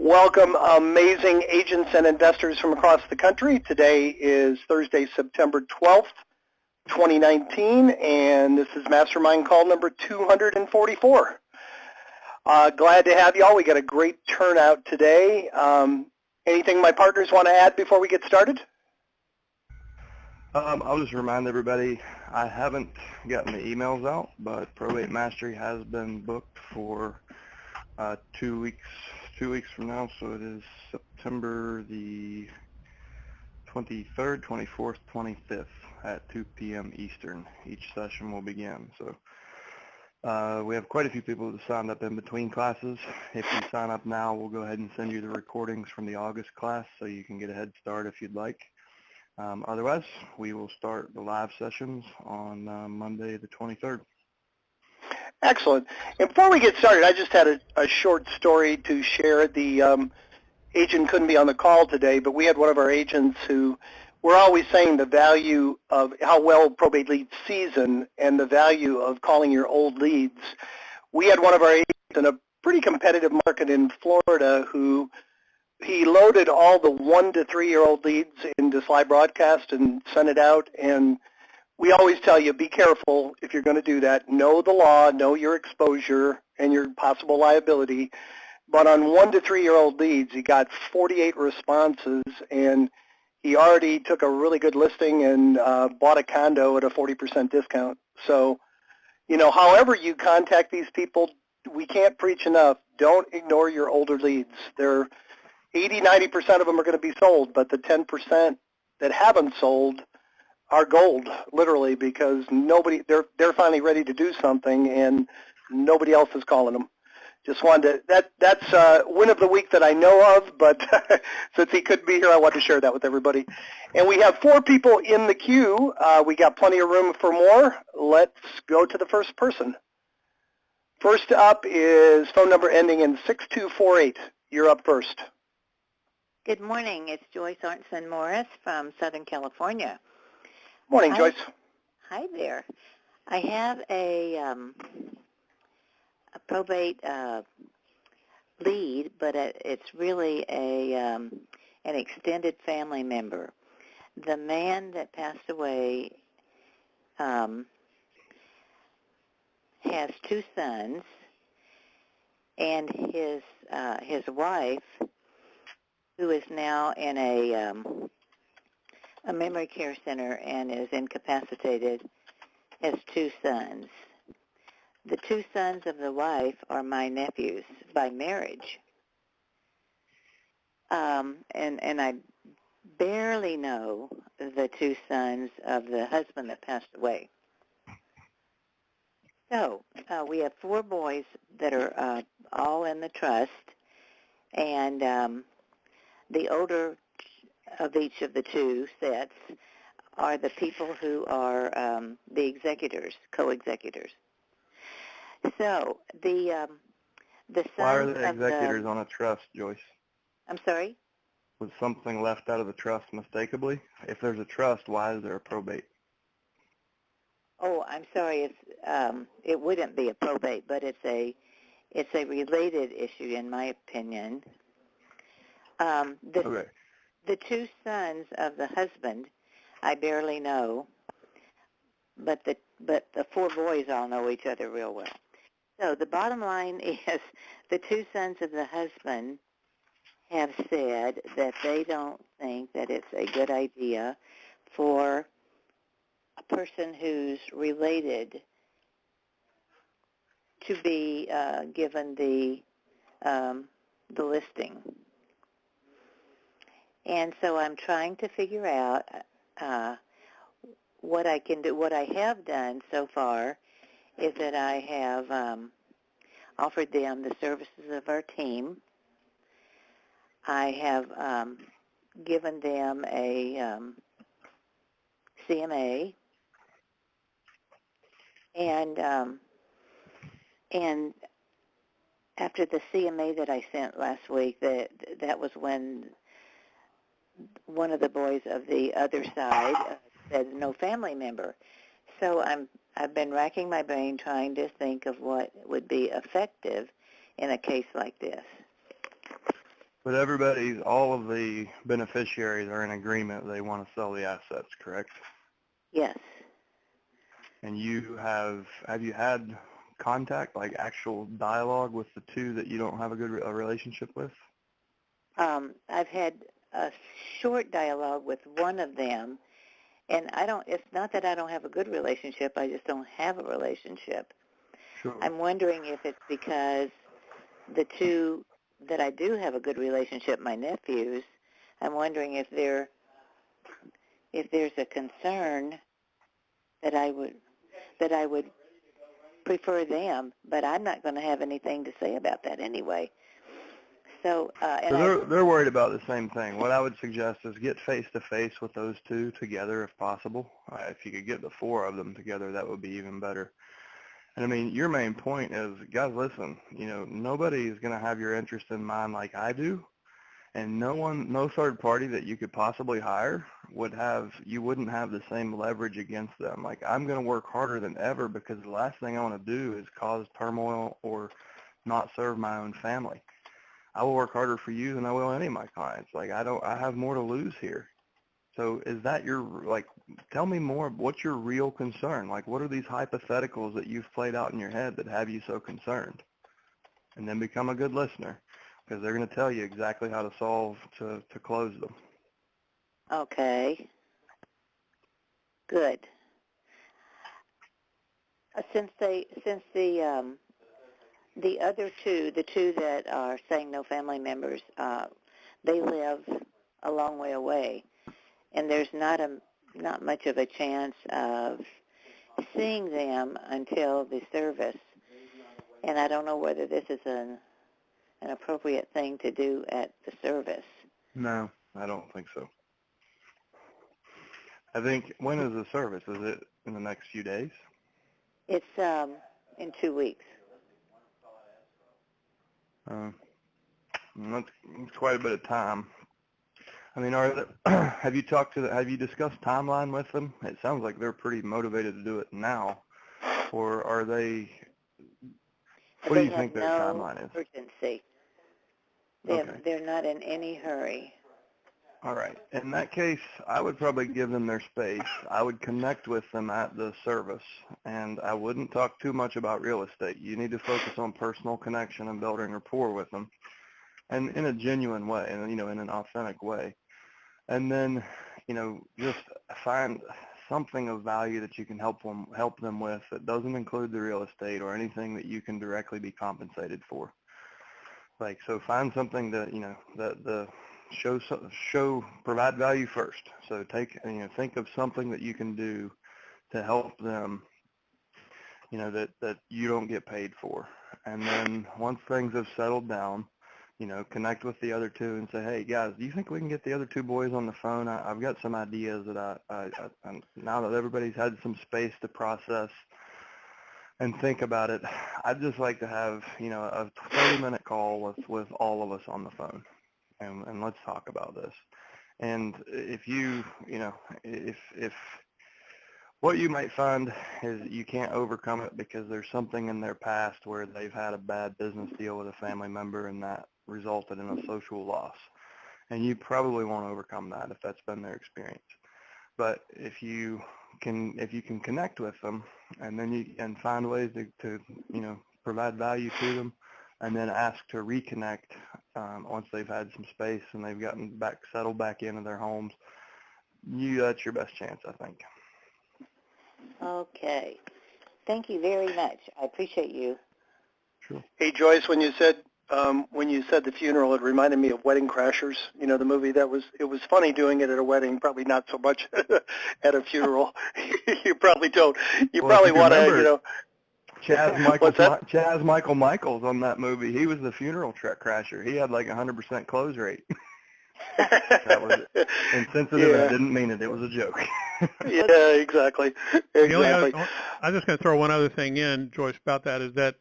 Welcome, amazing agents and investors from across the country. Today is Thursday, September 12th, 2019, and this is Mastermind call number 244. Glad to have you all. We got a great turnout today. Anything my partners want to add before we get started? I'll just remind everybody, I haven't gotten the emails out, but Probate Mastery has been booked for 2 weeks from now, so it is September the 23rd, 24th, 25th at 2 p.m. Eastern. Each session will begin. So we have quite a few people that signed up in between classes. If you sign up now, we'll go ahead and send you the recordings from the August class so you can get a head start if you'd like. Otherwise, we will start the live sessions on Monday the 23rd. Excellent. And before we get started, I just had a short story to share. The agent couldn't be on the call today, but we had one of our agents who, we're always saying the value of how well Probate Leads Season and the value of calling your old leads. We had one of our agents in a pretty competitive market in Florida who he loaded all the 1 to 3 year old leads into live broadcast and sent it out. And we always tell you, be careful if you're going to do that. Know the law, know your exposure and your possible liability. But on 1 to 3 year old leads, he got 48 responses, and he already took a really good listing and bought a condo at a 40% discount. So, you know, however you contact these people, we can't preach enough. Don't ignore your older leads. They're 80–90% of them are going to be sold, but the 10% that haven't sold are gold, literally, because they're finally ready to do something, and nobody else is calling them. Just wanted to, that's win of the week that I know of, but since he couldn't be here, I wanted to share that with everybody. And we have 4 people in the queue. We got plenty of room for more. Let's go to the first person. First up is phone number ending in 6248. You're up first. Good morning. It's Joyce Arnston Morris from Southern California. Morning, Joyce. Hi there. I have a probate lead, but it's really an extended family member. The man that passed away has 2 sons, and his wife, who is now in a memory care center and is incapacitated, has 2 sons. The 2 sons of the wife are my nephews by marriage. And I barely know the 2 sons of the husband that passed away. So we have 4 boys that are all in the trust, and the older of each of the 2 sets are the people who are the executors, co-executors. So the sons. Why are the executors on a trust, Joyce? I'm sorry? Was something left out of the trust mistakenly? If there's a trust, why is there a probate? Oh, I'm sorry. It wouldn't be a probate, but it's a related issue, in my opinion. Okay. The 2 sons of the husband, I barely know, but the 4 boys all know each other real well. So the bottom line is the 2 sons of the husband have said that they don't think that it's a good idea for a person who's related to be given the listing. And so I'm trying to figure out what I can do. What I have done so far is that I have offered them the services of our team. I have given them a CMA, and after the CMA that I sent last week, that was when one of the boys of the other side said no family member. So I've been racking my brain trying to think of what would be effective in a case like this. But all of the beneficiaries are in agreement they want to sell the assets, correct? Yes. And have you had contact, like actual dialogue with the two that you don't have a good relationship with? I've had a short dialogue with one of them, and it's not that I don't have a good relationship, I just don't have a relationship. Sure. I'm wondering if it's because the two that I do have a good relationship, my nephews, I'm wondering if there's a concern that I would prefer them, but I'm not going to have anything to say about that anyway. So, they're worried about the same thing. What I would suggest is get face-to-face with those two together if possible. If you could get the four of them together, that would be even better. And I mean, your main point is, guys, listen, nobody is going to have your interest in mind like I do. And no third party that you could possibly hire you wouldn't have the same leverage against them. Like, I'm going to work harder than ever because the last thing I want to do is cause turmoil or not serve my own family. I will work harder for you than I will any of my clients. Like, I have more to lose here. So is that tell me more, what's your real concern? Like, what are these hypotheticals that you've played out in your head that have you so concerned? And then become a good listener, because they're going to tell you exactly how to close them. Okay. Good. Since the other two, the two that are saying no family members, they live a long way away, and there's not much of a chance of seeing them until the service. And I don't know whether this is an appropriate thing to do at the service. No, I don't think so. I think, when is the service? Is it in the next few days? It's in 2 weeks. That's quite a bit of time. I mean, have you discussed timeline with them? It sounds like they're pretty motivated to do it now, or are they? What do you think their timeline is? Urgency. Okay. They're not in any hurry. All right. In that case, I would probably give them their space. I would connect with them at the service, and I wouldn't talk too much about real estate. You need to focus on personal connection and building rapport with them, and in a genuine way, and in an authentic way. And then, just find something of value that you can help them with that doesn't include the real estate or anything that you can directly be compensated for. So find something that provide value first. So think of something that you can do to help them, that you don't get paid for. And then once things have settled down, connect with the other two and say, hey, guys, do you think we can get the other two boys on the phone? I've got some ideas that now that everybody's had some space to process and think about it, I'd just like to have, a 30-minute call with all of us on the phone. And let's talk about this. And if if what you might find is you can't overcome it because there's something in their past where they've had a bad business deal with a family member and that resulted in a social loss. And you probably won't overcome that if that's been their experience. But if you can connect with them and then find ways to provide value to them, and then ask to reconnect once they've had some space and they've gotten settled back into their homes, that's your best chance, I think. Okay. Thank you very much. I appreciate you. Sure. Hey, Joyce, when you said the funeral, it reminded me of Wedding Crashers. The movie. It was funny doing it at a wedding, probably not so much at a funeral. You probably don't. You probably want to, Chaz Michaels on that movie. He was the funeral crasher. He had like 100% close rate. That was insensitive. Yeah. I didn't mean it. It was a joke. Yeah, exactly. I'm just going to throw one other thing in, Joyce, about that is that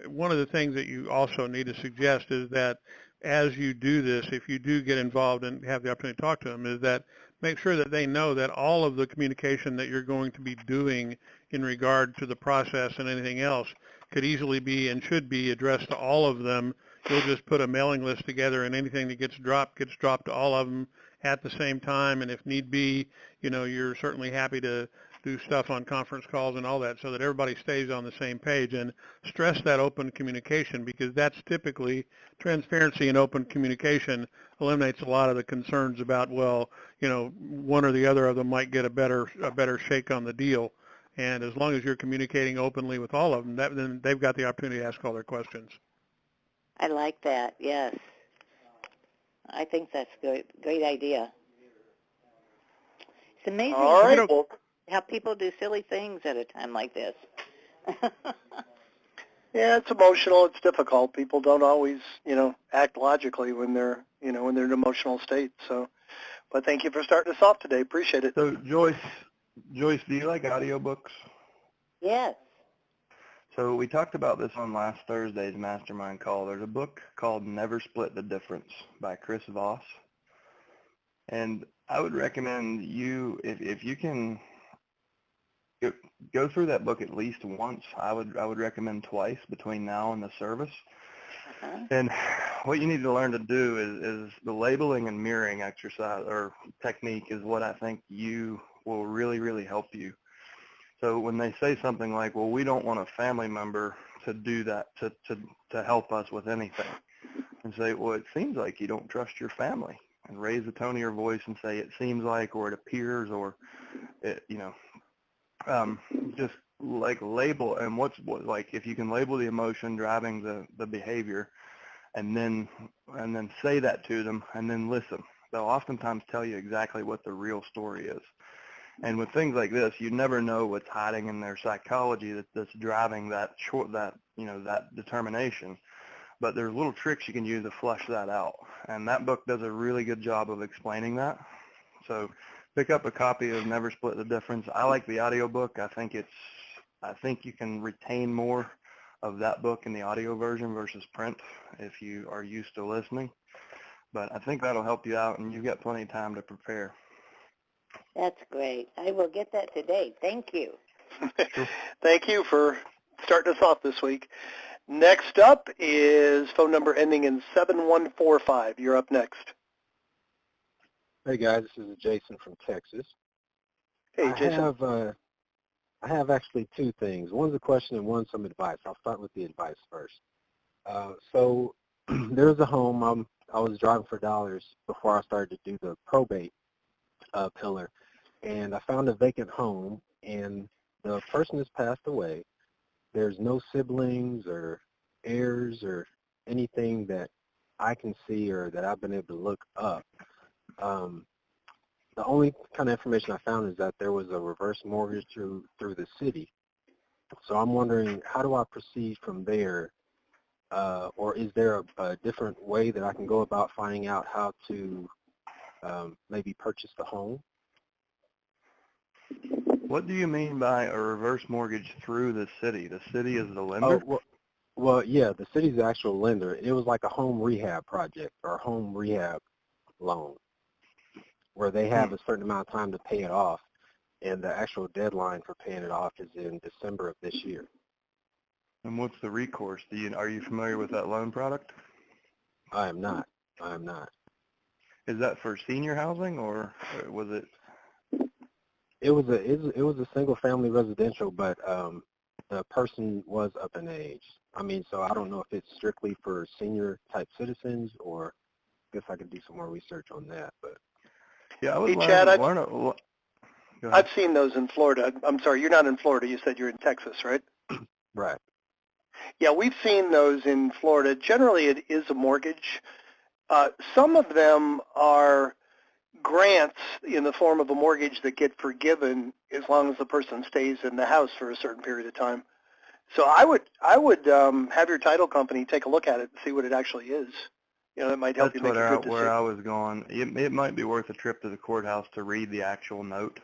one of the things that you also need to suggest is that as you do this, if you do get involved and have the opportunity to talk to them, is that make sure that they know that all of the communication that you're going to be doing in regard to the process and anything else could easily be and should be addressed to all of them we'll just put a mailing list together, and anything that gets dropped to all of them at the same time. And if need be, you're certainly happy to do stuff on conference calls and all that, so that everybody stays on the same page. And stress that open communication, because that's typically transparency and open communication eliminates a lot of the concerns about, well, one or the other of them might get a better shake on the deal. And as long as you're communicating openly with all of them, then they've got the opportunity to ask all their questions. I like that. Yes, I think that's good. Great idea. It's amazing All right. how people do silly things at a time like this. Yeah, it's emotional. It's difficult. People don't always, act logically when they're, when they're in an emotional state. So, but thank you for starting us off today. Appreciate it. So Joyce, do you like audiobooks? Yes. So we talked about this on last Thursday's Mastermind call. There's a book called Never Split the Difference by Chris Voss. And I would recommend you, if you can go through that book at least once. I would recommend twice between now and the service. Uh-huh. And what you need to learn to do is the labeling and mirroring exercise or technique is what I think you will really, really help you. So when they say something like, well, we don't want a family member to do that, to help us with anything, and say, well, it seems like you don't trust your family, and raise the tone of your voice and say, it seems like, or it appears, or it, just like label, and like if you can label the emotion driving the behavior, and then say that to them, and then listen. They'll oftentimes tell you exactly what the real story is. And with things like this, you never know what's hiding in their psychology that's driving that determination. But there's little tricks you can use to flush that out. And that book does a really good job of explaining that. So pick up a copy of Never Split the Difference. I like the audiobook. I think you can retain more of that book in the audio version versus print if you are used to listening. But I think that'll help you out, and you've got plenty of time to prepare. That's great. I will get that today. Thank you. Thank you for starting us off this week. Next up is phone number ending in 7145. You're up next. Hey guys, this is Jason from Texas. Hey, Jason. I have actually two things. One's a question and one's some advice. I'll start with the advice first. So there's a home. I was driving for dollars before I started to do the probate pillar, and I found a vacant home, and the person has passed away. There's no siblings or heirs or anything that I can see or that I've been able to look up. The only kind of information I found is that there was a reverse mortgage through the city. So I'm wondering, how do I proceed from there? Or is there a different way that I can go about finding out how to maybe purchase the home? What do you mean by a reverse mortgage through the city? The city is the lender? Well, yeah, the city's the actual lender. It was like a home rehab project or a home rehab loan where they have a certain amount of time to pay it off, and the actual deadline for paying it off is in December of this year. And what's the recourse? Are you familiar with that loan product? I am not. Is that for senior housing, or was it? It was a single family residential, but the person was up in age. I mean, so I don't know if it's strictly for senior type citizens, or I guess I could do some more research on that. But yeah, I would Hey, Chad, I've seen those in Florida. I'm sorry, you're not in Florida. You said you're in Texas, right? right. Yeah, we've seen those in Florida. Generally, it is a mortgage. Some of them are grants in the form of a mortgage that get forgiven as long as the person stays in the house for a certain period of time. So I would have your title company take a look at it and see what it actually is. That might help you make a good decision. Where I was going. It might be worth a trip to the courthouse to read the actual note,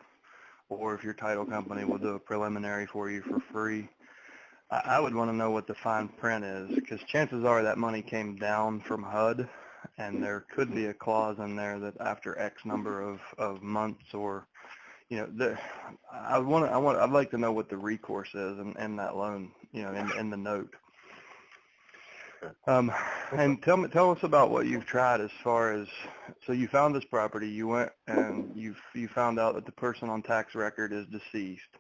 or if your title company will do a preliminary for you for free. I would want to know what the fine print is, because chances are that money came down from HUD, and there could be a clause in there that after X number of months, or I'd like to know what the recourse is in that loan, in the note. And tell us about what you've tried as far as, so you found this property, you went and you found out that the person on tax record is deceased.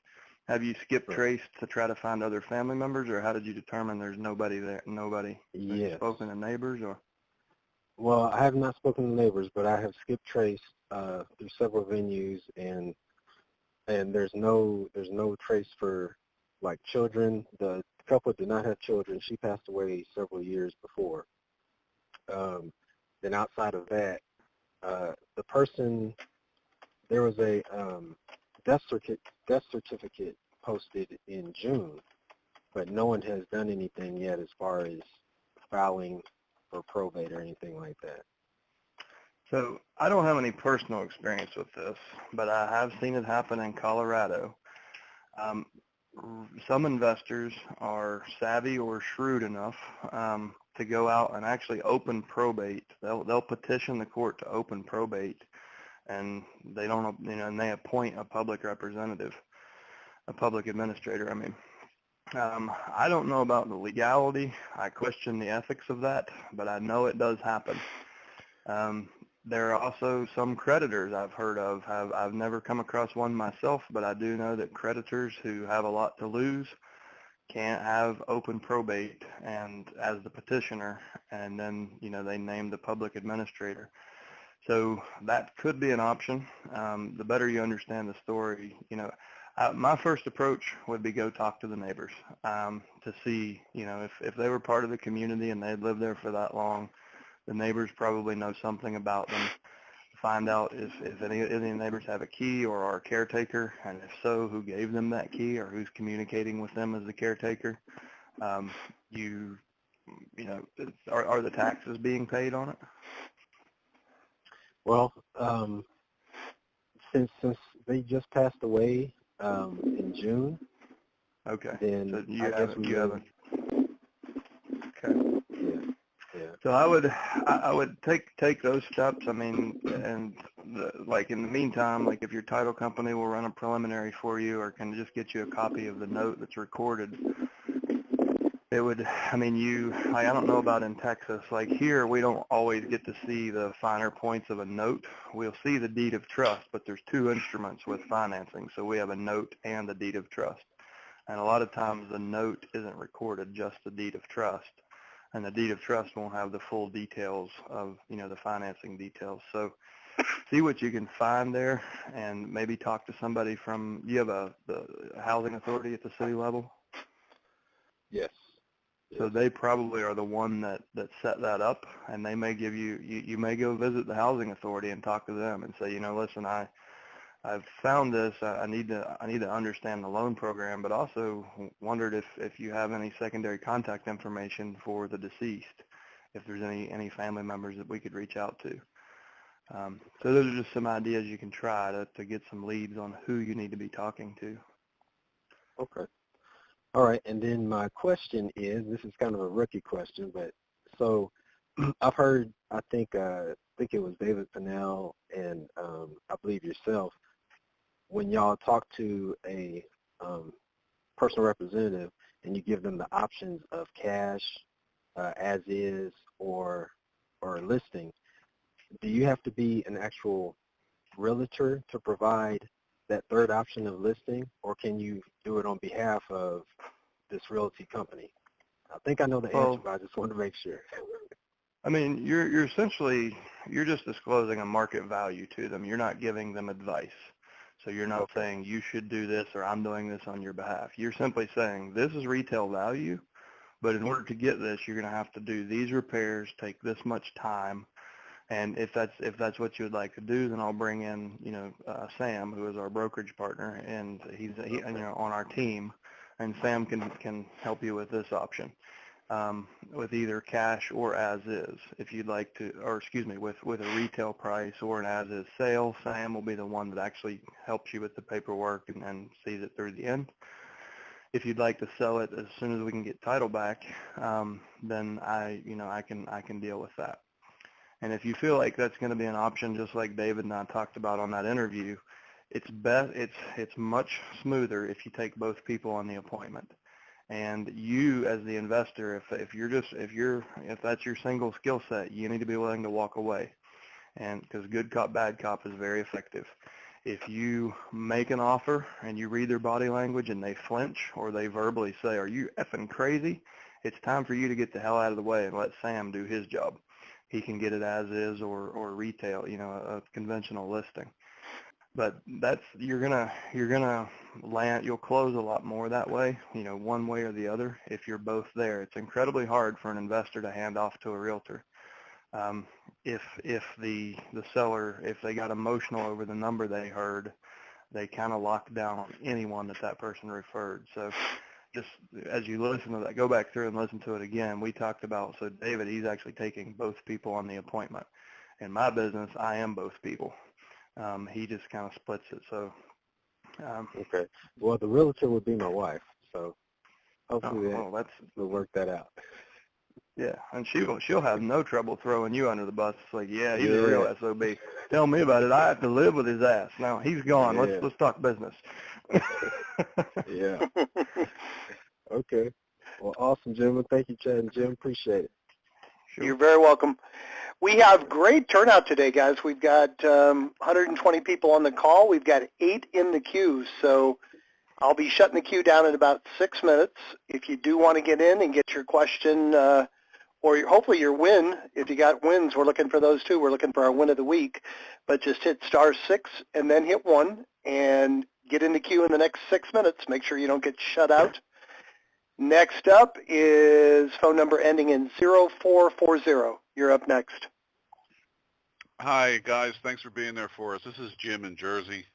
Have you skipped trace to try to find other family members, or how did you determine there's nobody there? Nobody? Have you spoken to neighbors, or? Well, I have not spoken to neighbors, but I have skipped trace through several venues, and there's no trace for like children. The couple did not have children. She passed away several years before. Then outside of that, the person, there was a death certificate posted in June, but no one has done anything yet as far as filing for probate or anything like that. So I don't have any personal experience with this, but I have seen it happen in Colorado. Some investors are savvy or shrewd enough to go out and actually open probate. They'll petition the court to open probate, and they don't, and they appoint a public representative, a public administrator. I mean, I don't know about the legality. I question the ethics of that, but I know it does happen. There are also some creditors I've heard of. I've never come across one myself, but I do know that creditors who have a lot to lose can't have open probate and as the petitioner, and then they name the public administrator. So that could be an option. The better you understand the story, my first approach would be go talk to the neighbors to see, if they were part of the community and they'd lived there for that long. The neighbors probably know something about them. Find out if any of the neighbors have a key or are a caretaker, and if so, who gave them that key or who's communicating with them as the caretaker. Are the taxes being paid on it? Well, since they just passed away in June. Okay. Then so you I haven't. Okay. Yeah. So I would take those steps. I mean, and like in the meantime, like if your title company will run a preliminary for you, or can just get you a copy of the note that's recorded, it would. I mean, I don't know about in Texas. Like here, we don't always get to see the finer points of a note. We'll see the deed of trust, but there's two instruments with financing, so we have a note and the deed of trust. And a lot of times the note isn't recorded, just the deed of trust. And the deed of trust won't have the full details of, the financing details. So see what you can find there, and maybe talk to somebody from, you have the housing authority at the city level? Yes. So they probably are the one that set that up, and they may give you may go visit the housing authority and talk to them and say, listen, I've found this. I need to understand the loan program, but also wondered if you have any secondary contact information for the deceased, if there's any family members that we could reach out to. So those are just some ideas you can try to get some leads on who you need to be talking to. Okay. All right. And then my question is, this is kind of a rookie question, but so I've heard, I think it was David Pinnell and I believe yourself, when y'all talk to a personal representative and you give them the options of cash, as is, or listing, do you have to be an actual realtor to provide that third option of listing, or can you do it on behalf of this realty company? I think I know the answer, but I just want to make sure. I mean, you're essentially, you're just disclosing a market value to them. You're not giving them advice. So you're not saying you should do this or I'm doing this on your behalf. You're simply saying this is retail value, but in order to get this, you're going to have to do these repairs, take this much time. And if that's what you would like to do, then I'll bring in, Sam, who is our brokerage partner, and he's on our team, and Sam can help you with this option. With either cash or as is, if you'd like to, or excuse me, with a retail price or an as is sale. Sam will be the one that actually helps you with the paperwork and sees it through the end. If you'd like to sell it as soon as we can get title back, then I can deal with that. And if you feel like that's going to be an option, just like David and I talked about on that interview, it's much smoother if you take both people on the appointment. And you, as the investor, if that's your single skill set, you need to be willing to walk away. And because good cop, bad cop is very effective. If you make an offer and you read their body language and they flinch or they verbally say, "Are you effing crazy?" it's time for you to get the hell out of the way and let Sam do his job. He can get it as is or retail, a conventional listing. But you're gonna land. You'll close a lot more that way, one way or the other. If you're both there, it's incredibly hard for an investor to hand off to a realtor. If the seller, if they got emotional over the number they heard, they kind of lock down on anyone that person referred. So just as you listen to that, go back through and listen to it again. We talked about, so David, he's actually taking both people on the appointment. In my business, I am both people. He just kind of splits it. So okay. Well, the realtor would be my wife, so hopefully we'll work that out. Yeah, and she'll have no trouble throwing you under the bus. It's like, yeah, he's a real SOB. Tell me about it. I have to live with his ass. Now he's gone. Yeah. Let's talk business. Yeah. Okay. Well, awesome, gentlemen. Thank you, Chad and Jim. Appreciate it. Sure. You're very welcome. We have great turnout today, guys. We've got 120 people on the call. We've got 8 in the queue, so I'll be shutting the queue down in about 6 minutes. If you do want to get in and get your question or hopefully your win, if you got wins, we're looking for those too. We're looking for our win of the week. But just hit *6 and then hit 1 and get in the queue in the next 6 minutes. Make sure you don't get shut out. Next up is phone number ending in 0440. You're up next. Hi, guys. Thanks for being there for us. This is Jim in Jersey.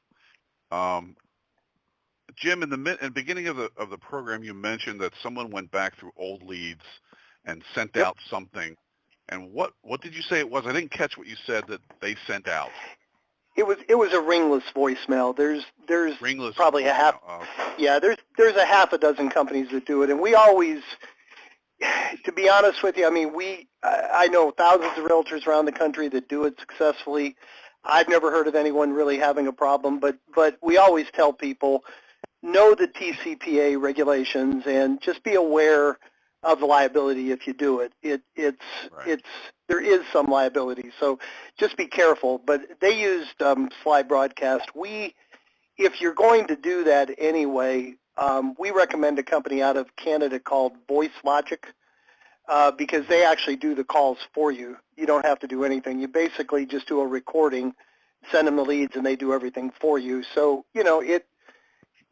Jim, in the beginning of the program, you mentioned that someone went back through old leads and sent out something. And what did you say it was? I didn't catch what you said that they sent out. It was a ringless voicemail. There's Ringless probably voicemail. a half. Yeah, there's a half a dozen companies that do it, and we always, to be honest with you, I mean, I know thousands of realtors around the country that do it successfully. I've never heard of anyone really having a problem, but we always tell people, know the TCPA regulations and just be aware of the liability if you do it. There is some liability, so just be careful. But they used Slide Broadcast. If you're going to do that anyway, we recommend a company out of Canada called Voice Logic because they actually do the calls for you. You don't have to do anything. You basically just do a recording, send them the leads, and they do everything for you. So, it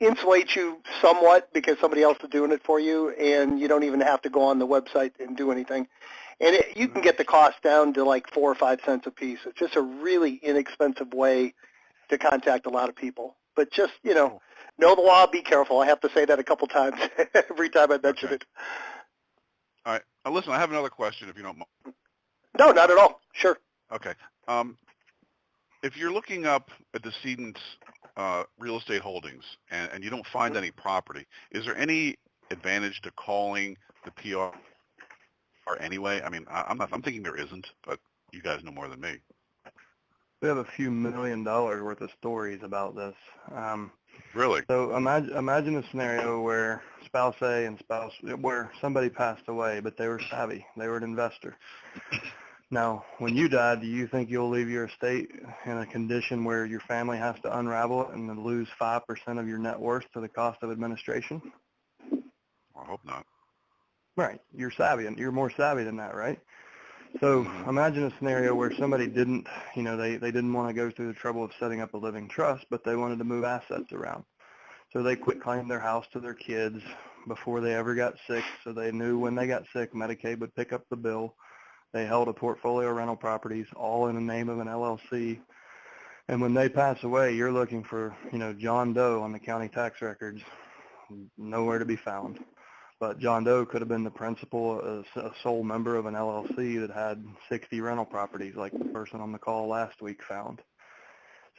insulates you somewhat because somebody else is doing it for you, and you don't even have to go on the website and do anything. And you can get the cost down to like 4 or 5 cents a piece. It's just a really inexpensive way to contact a lot of people. But just, know the law, be careful. I have to say that a couple times every time I mention it. All right. Listen, I have another question if you don't mind. No, not at all. Sure. Okay. If you're looking up a decedent's real estate holdings and you don't find any property, is there any advantage to calling the PR anyway? I mean, I'm thinking there isn't, but you guys know more than me. We have a few $1 million worth of stories about this. Really? So imagine a scenario where spouse A and where somebody passed away, but they were savvy. They were an investor. Now, when you die, do you think you'll leave your estate in a condition where your family has to unravel it and then lose 5% of your net worth to the cost of administration? I hope not. Right. You're savvy, and you're more savvy than that, right? So imagine a scenario where somebody didn't, they didn't want to go through the trouble of setting up a living trust, but they wanted to move assets around. So they quit-claimed their house to their kids before they ever got sick, so they knew when they got sick, Medicaid would pick up the bill. They held a portfolio of rental properties all in the name of an LLC. And when they pass away, you're looking for, John Doe on the county tax records, nowhere to be found. But John Doe could have been the principal, a sole member of an LLC that had 60 rental properties like the person on the call last week found.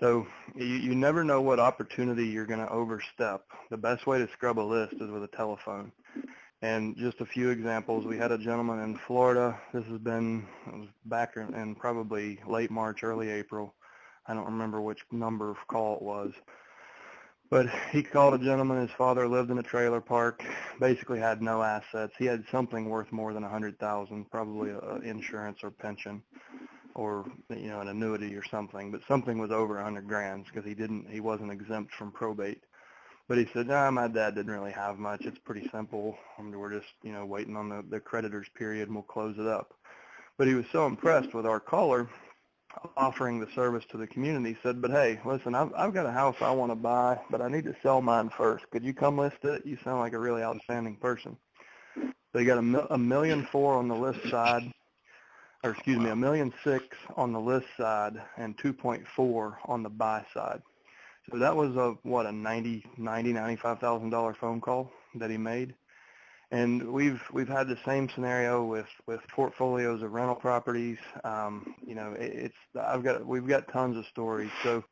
So you never know what opportunity you're going to overstep. The best way to scrub a list is with a telephone. And just a few examples, we had a gentleman in Florida. It was back in probably late March, early April. I don't remember which number of call it was. But he called a gentleman. His father lived in a trailer park, basically had no assets. He had something worth more than $100,000, probably insurance or pension, or an annuity or something. But something was over $100,000 because he wasn't exempt from probate. But he said, nah, my dad didn't really have much. It's pretty simple. We're just waiting on the creditors period, and we'll close it up. But he was so impressed with our caller offering the service to the community. He said, but hey, listen, I've got a house I want to buy, but I need to sell mine first. Could you come list it? You sound like a really outstanding person. So you got $1.4 million on the list side, or excuse me, $1.6 million on the list side and 2.4 on the buy side. So that was a $95,000 phone call that he made. And we've had the same scenario with portfolios of rental properties. We've got tons of stories. So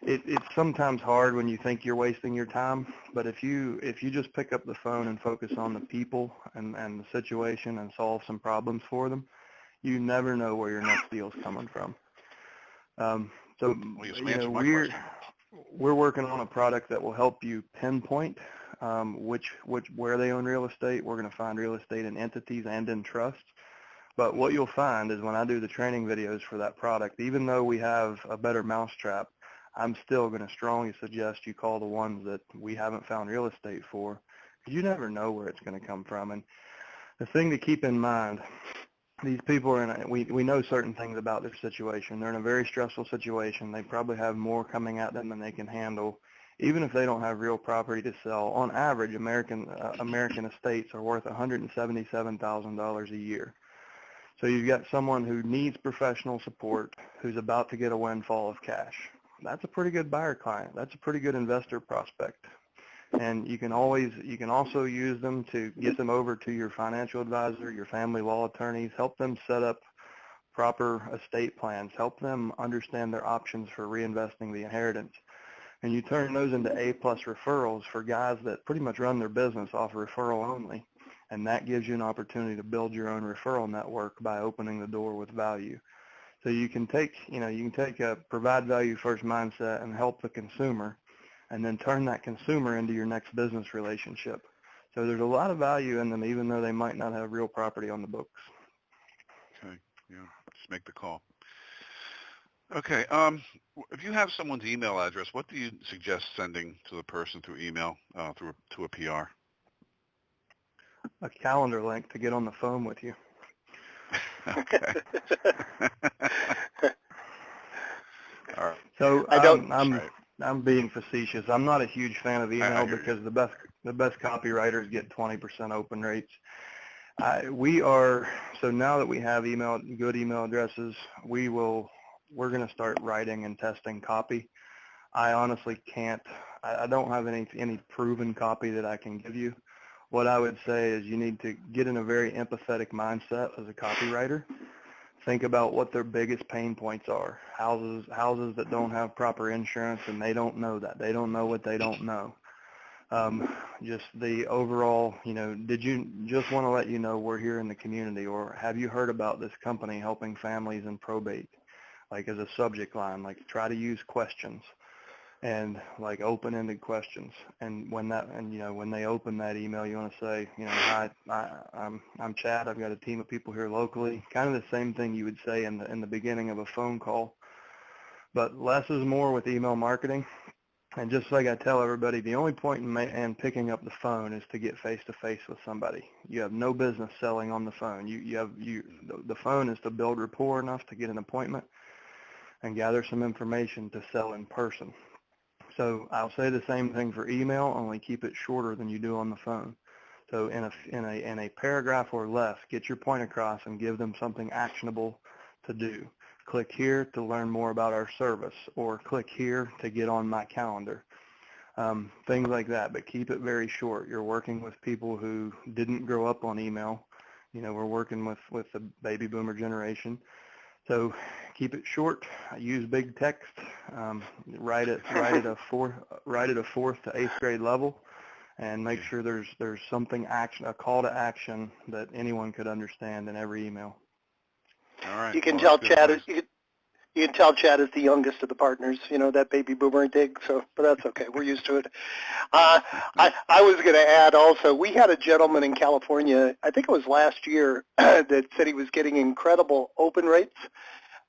it's sometimes hard when you think you're wasting your time. But if you just pick up the phone and focus on the people and the situation and solve some problems for them, you never know where your next deal is coming from. We're working on a product that will help you pinpoint where they own real estate. We're going to find real estate in entities and in trusts. But what you'll find is when I do the training videos for that product, even though we have a better mousetrap, I'm still going to strongly suggest you call the ones that we haven't found real estate for, because you never know where it's going to come from. And the thing to keep in mind, these people are we know certain things about their situation. They're in a very stressful situation. They probably have more coming at them than they can handle. Even if they don't have real property to sell, on average, American estates are worth $177,000 a year. So you've got someone who needs professional support, who's about to get a windfall of cash. That's a pretty good buyer client. That's a pretty good investor prospect. And you can also use them to get them over to your financial advisor, your family law attorneys, help them set up proper estate plans, help them understand their options for reinvesting the inheritance. And you turn those into A-plus referrals for guys that pretty much run their business off referral only. And that gives you an opportunity to build your own referral network by opening the door with value. So you can take a provide value first mindset and help the consumer, and then turn that consumer into your next business relationship. So there's a lot of value in them, even though they might not have real property on the books. Okay, yeah, just make the call. Okay, if you have someone's email address, what do you suggest sending to the person through email, to a PR? A calendar link to get on the phone with you. Okay. All right. So I'm being facetious. I'm not a huge fan of email because the best copywriters get 20% open rates. So now that we have good email addresses, we're going to start writing and testing copy. I honestly can't. I don't have any proven copy that I can give you. What I would say is you need to get in a very empathetic mindset as a copywriter. Think about what their biggest pain points are. Houses that don't have proper insurance, and they don't know that. They don't know what they don't know. Just the overall, did you just want to let you know we're here in the community, or have you heard about this company helping families in probate? Like as a subject line, like try to use questions and like open-ended questions. And when they open that email, you want to say, hi, I'm Chad. I've got a team of people here locally. Kind of the same thing you would say in the beginning of a phone call. But less is more with email marketing. And just like I tell everybody, the only point in picking up the phone is to get face-to-face with somebody. You have no business selling on the phone. The phone is to build rapport enough to get an appointment and gather some information to sell in person. So I'll say the same thing for email, only keep it shorter than you do on the phone. So in a paragraph or less, get your point across and give them something actionable to do. Click here to learn more about our service, or click here to get on my calendar. Things like that, but keep it very short. You're working with people who didn't grow up on email. We're working with the baby boomer generation. So keep it short. Use big text. Write it a fourth to eighth grade level, and make sure there's something a call to action that anyone could understand in every email. All right. You can tell Chad. You can tell Chad is the youngest of the partners, you know, that baby boomer dig, so, but that's okay. We're used to it. I was going to add also, we had a gentleman in California, I think it was last year, that said he was getting incredible open rates.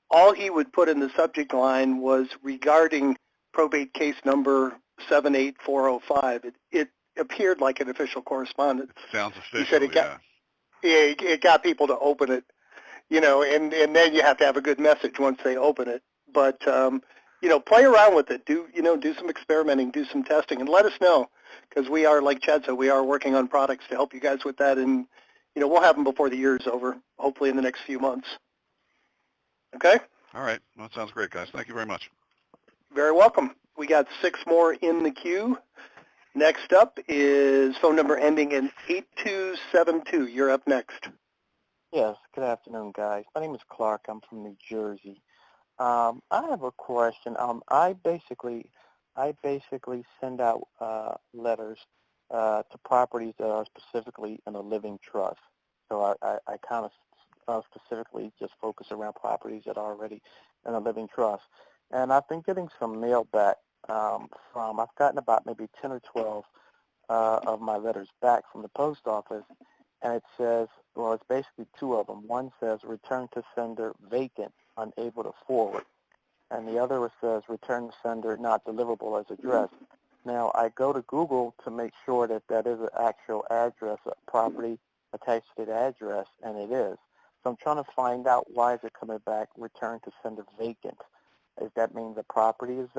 All he would put in the subject line was regarding probate case number 78405. It appeared like an official correspondence. Sounds official, He said it got people to open it. You know, and then you have to have a good message once they open it. But, you know, play around with it. Do some experimenting, do some testing, and let us know, because we are, like Chad said, we are working on products to help you guys with that. And, you know, we'll have them before the year is over, hopefully in the next few months. Okay? All right. Well, that sounds great, guys. Thank you very much. Very welcome. We got 6 more in the queue. Next up is phone number ending in 8272. You're up next. Yes, good afternoon, guys. My name is Clark. I'm from New Jersey. I have a question. I basically send out letters to properties that are specifically in a living trust. So I kind of specifically just focus around properties that are already in a living trust. And I've been getting some mail back I've gotten about maybe 10 or 12 of my letters back from the post office. And it says, well, it's basically 2 of them. One says, return to sender vacant, unable to forward. And the other says, return to sender not deliverable as addressed. Now, I go to Google to make sure that that is an actual address, a property attached to the address, and it is. So I'm trying to find out why is it coming back, return to sender vacant. Does that mean the property is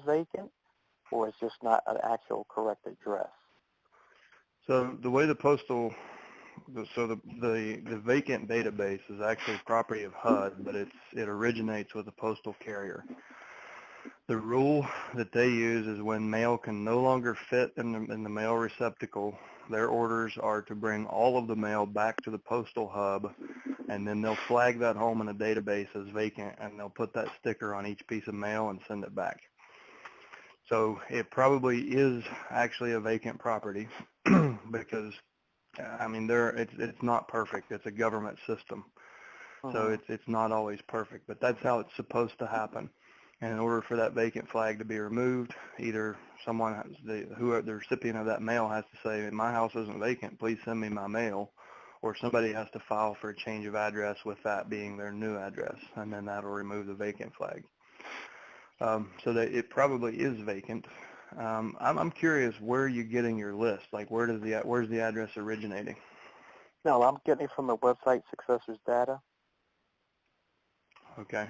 vacant, or it's just not an actual correct address? So the way the vacant database is actually property of HUD, but it originates with a postal carrier. The rule that they use is when mail can no longer fit in the mail receptacle, their orders are to bring all of the mail back to the postal hub, and then they'll flag that home in a database as vacant, and they'll put that sticker on each piece of mail and send it back. So it probably is actually a vacant property because, I mean, it's not perfect. It's a government system. So it's not always perfect, but that's how it's supposed to happen. And in order for that vacant flag to be removed, either the recipient of that mail has to say, my house isn't vacant, please send me my mail, or somebody has to file for a change of address with that being their new address, and then that'll remove the vacant flag. So that it probably is vacant. I'm curious, where are you getting your list? Like, where's the address originating? No, I'm getting it from the website Successors Data. Okay.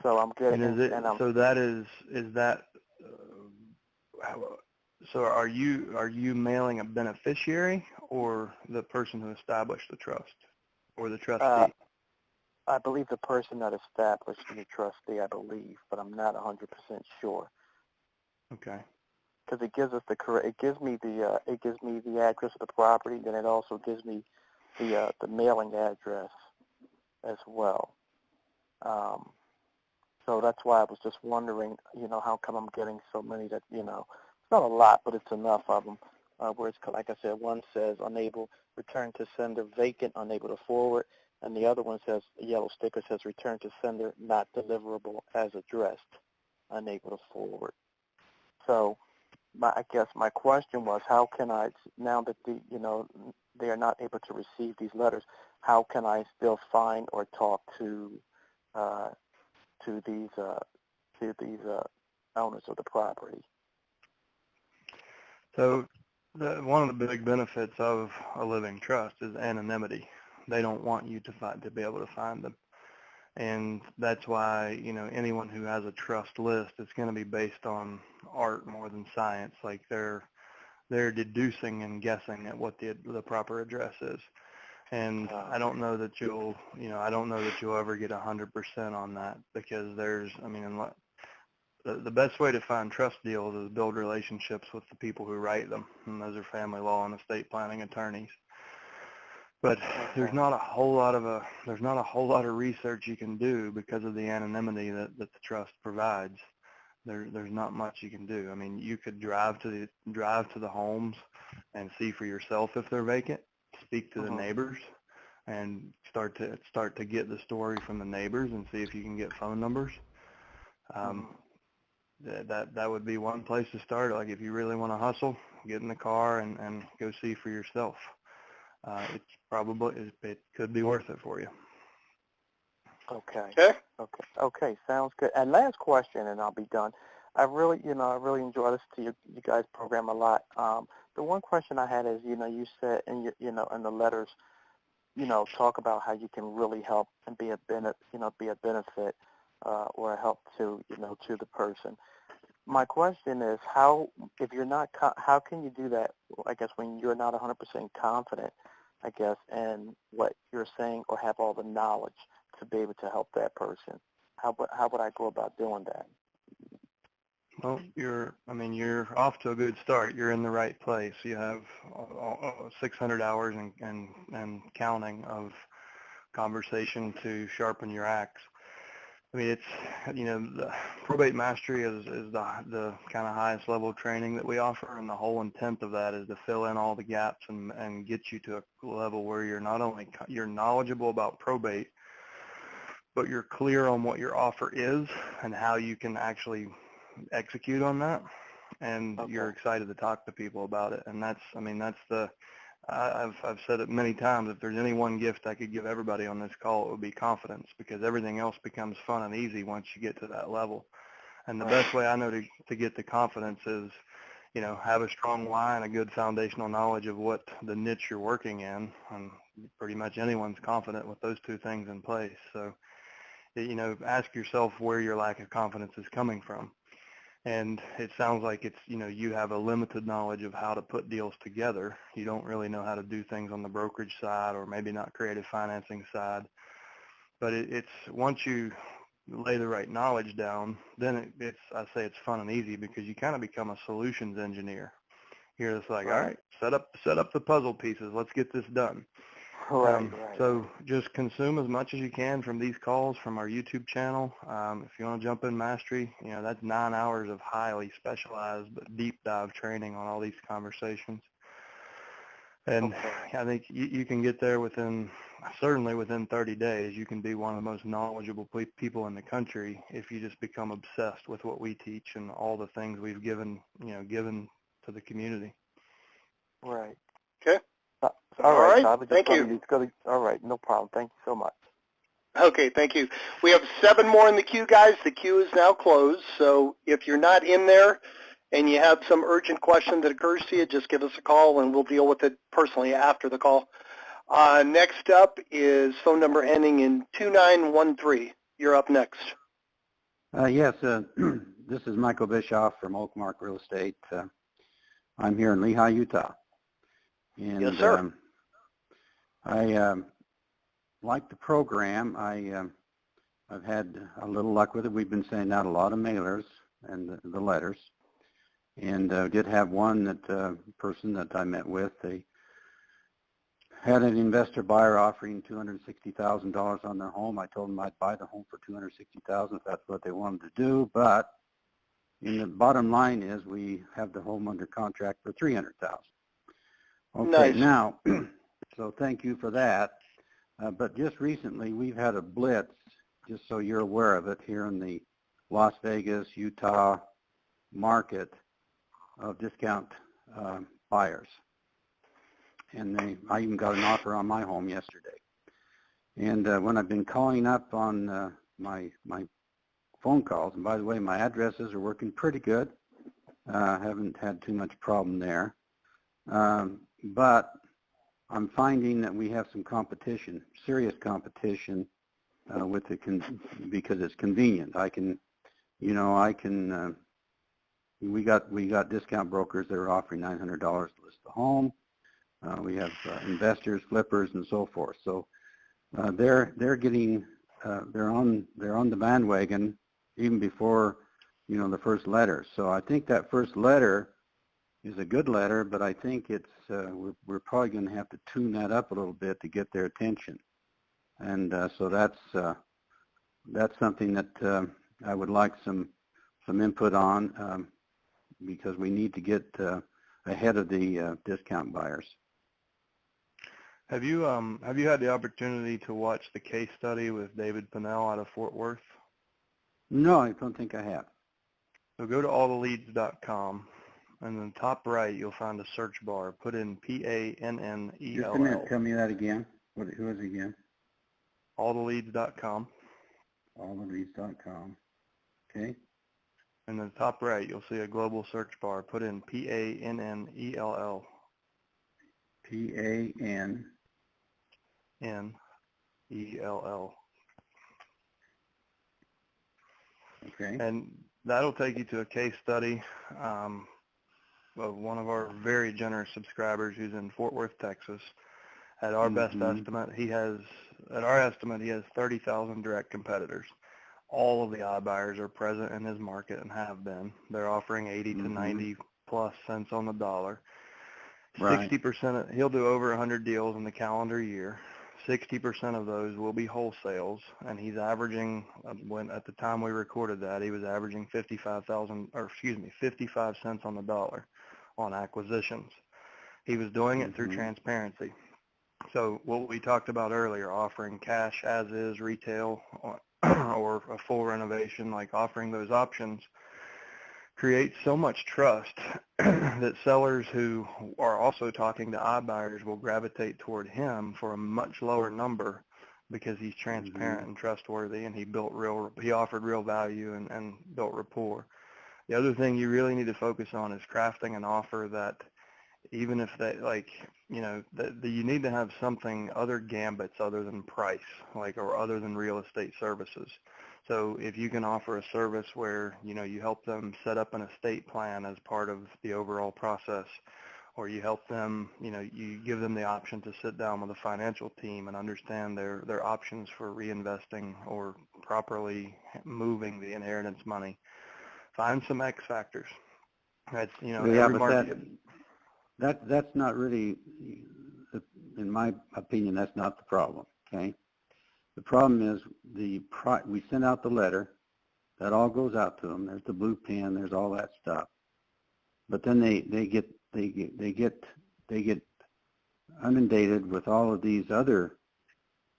So I'm getting So are you mailing a beneficiary or the person who established the trust, or the trustee? I believe the person that established the trustee, I believe, but I'm not 100% sure. Okay. Because it gives us it gives me the address of the property, then it also gives me the mailing address as well. So that's why I was just wondering, how come I'm getting so many that, it's not a lot, but it's enough of them. Where it's, like I said, one says unable, return to sender vacant, unable to forward, and the other one says, a yellow sticker says return to sender not deliverable as addressed, unable to forward. So I guess my question was, how can I, now that they are not able to receive these letters, how can I still find or talk to these owners of the property? So one of the big benefits of a living trust is anonymity. They don't want you to be able to find them. And that's why, anyone who has a trust list, it's going to be based on art more than science. Like they're deducing and guessing at what the proper address is. And I don't know that you'll ever get 100% on that, because the best way to find trust deals is build relationships with the people who write them, and those are family law and estate planning attorneys. But there's not a whole lot of research you can do because of the anonymity that the trust provides. There's not much you can do. I mean, you could drive to the homes and see for yourself if they're vacant, speak to the neighbors, and start to get the story from the neighbors and see if you can get phone numbers. That would be one place to start. Like if you really want to hustle, get in the car and go see for yourself. It could be worth it for you. Okay. Okay. Okay. Sounds good. And last question, and I'll be done. I really enjoy listening to you guys' program a lot. The one question I had is, you said in in the letters, talk about how you can really help and be a benefit or a help to to the person. My question is, how can you do that? I guess when you're not 100% confident, I guess, in what you're saying or have all the knowledge to be able to help that person. How would I go about doing that? Well, you're off to a good start. You're in the right place. You have 600 hours and counting of conversation to sharpen your axe. I mean, it's, the Probate Mastery is the kind of highest level of training that we offer, and the whole intent of that is to fill in all the gaps and get you to a level where you're not only you're knowledgeable about probate, but you're clear on what your offer is and how you can actually execute on that, and you're excited to talk to people about it. And that's the I've said it many times, if there's any one gift I could give everybody on this call, it would be confidence, because everything else becomes fun and easy once you get to that level. And the best way I know to get the confidence is, have a strong why and a good foundational knowledge of what the niche you're working in, and pretty much anyone's confident with those two things in place. So, ask yourself where your lack of confidence is coming from. And it sounds like it's, you have a limited knowledge of how to put deals together. You don't really know how to do things on the brokerage side, or maybe not creative financing side. But it's once you lay the right knowledge down, then I say it's fun and easy, because you kind of become a solutions engineer. You're just like, all right, set up the puzzle pieces. Let's get this done. Right. So just consume as much as you can from these calls, from our YouTube channel. If you want to jump in Mastery, that's 9 hours of highly specialized but deep dive training on all these conversations. And I think you can get there certainly within 30 days. You can be one of the most knowledgeable people in the country if you just become obsessed with what we teach and all the things we've given to the community. Right. Okay. All right. Thank you. All right. No problem. Thank you so much. Okay, thank you. We have 7 more in the queue, guys. The queue is now closed. So if you're not in there and you have some urgent question that occurs to you, just give us a call and we'll deal with it personally after the call. Next up is phone number ending in 2913. You're up next. Yes, this is Michael Bischoff from Oakmark Real Estate. I'm here in Lehigh, Utah. And, yes, sir. I like the program. I've had a little luck with it. We've been sending out a lot of mailers and the letters. And did have one person that I met with. They had an investor buyer offering $260,000 on their home. I told them I'd buy the home for $260,000 if that's what they wanted to do. But the bottom line is we have the home under contract for $300,000. Okay, nice. Now, so thank you for that. But just recently we've had a blitz, just so you're aware of it, here in the Las Vegas, Utah market of discount buyers. And I even got an offer on my home yesterday. And when I've been calling up on my phone calls, and by the way, my addresses are working pretty good. Haven't had too much problem there. But I'm finding that we have some competition, serious competition, with because it's convenient. We got discount brokers that are offering $900 to list the home. We have investors, flippers, and so forth. So they're on the bandwagon even before the first letter. So I think that first letter is a good letter, but I think it's we're probably going to have to tune that up a little bit to get their attention. And so that's something that I would like some input on, because we need to get ahead of the discount buyers. Have you had the opportunity to watch the case study with David Pinnell out of Fort Worth? No, I don't think I have. So go to alltheleads.com, and in the top right you'll find a search bar. Put in Pannell. Just a minute. Tell me that again. Who is it again? Alltheleads.com. Alltheleads.com. Okay. And in the top right you'll see a global search bar. Put in Pannell. Pannell. Okay. And that'll take you to a case study of one of our very generous subscribers who's in Fort Worth, Texas. At our best estimate, he has 30,000 direct competitors. All of the iBuyers are present in his market and have been. They're offering 80 to 90 plus cents on the dollar. Right. 60%, he'll do over 100 deals in the calendar year. 60% of those will be wholesales, and he's averaging, when at the time we recorded that, he was averaging 55 cents on the dollar on acquisitions. He was doing it through transparency. So what we talked about earlier, offering cash as is, retail, or a full renovation, like offering those options, creates so much trust that sellers who are also talking to iBuyers will gravitate toward him for a much lower number because he's transparent and trustworthy, and he offered real value and built rapport. The other thing you really need to focus on is crafting an offer that, even if they you need to have something, other gambits other than price, or other than real estate services. So if you can offer a service where, you help them set up an estate plan as part of the overall process, or you help them, you give them the option to sit down with a financial team and understand their options for reinvesting or properly moving the inheritance money. Find some X factors. That's, every market. That's not really, in my opinion, that's not the problem, okay? The problem is we send out the letter, that all goes out to them. There's the blue pen, there's all that stuff. But then they get inundated with all of these other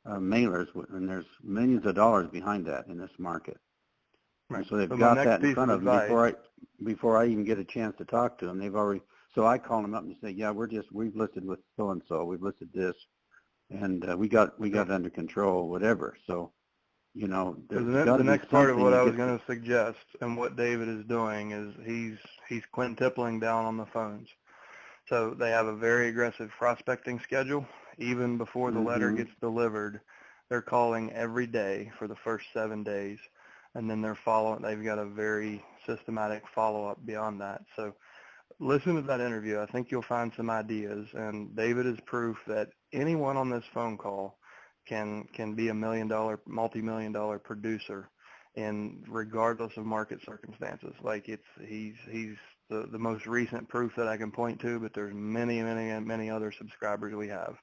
mailers, and there's millions of dollars behind that in this market. Right. And so they've got that in front of them before I even get a chance to talk to them. They've already. So I call them up and say, yeah, we've listed with so and so, we've listed this, and we got it under control, whatever. So, the next part of what I was going to suggest, and what David is doing, is he's quintupling down on the phones. So they have a very aggressive prospecting schedule. Even before the letter gets delivered, they're calling every day for the first 7 days, and then they've got a very systematic follow-up beyond that. So listen to that interview. I think you'll find some ideas, and David is proof that anyone on this phone call can be a multi-million-dollar producer, and regardless of market circumstances. He's the most recent proof that I can point to, but there's many other subscribers we have.